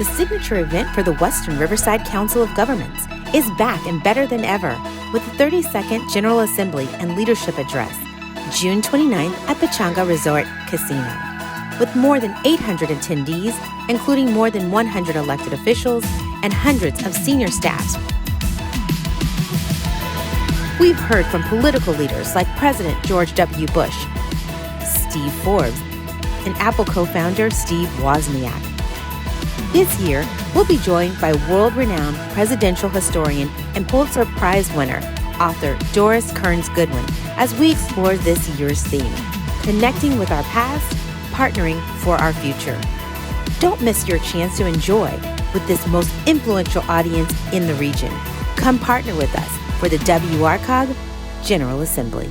The signature event for the Western Riverside Council of Governments is back and better than ever with the 32nd General Assembly and Leadership Address, June 29th at Pechanga Resort Casino. With more than 800 attendees, including more than 100 elected officials and hundreds of senior staffs. We've heard from political leaders like President George W. Bush, Steve Forbes, and Apple co-founder Steve Wozniak. This year, we'll be joined by world-renowned presidential historian and Pulitzer Prize winner, author Doris Kearns Goodwin, as we explore this year's theme, connecting with our past, partnering for our future. Don't miss your chance to enjoy with this most influential audience in the region. Come partner with us for the WRCOG General Assembly.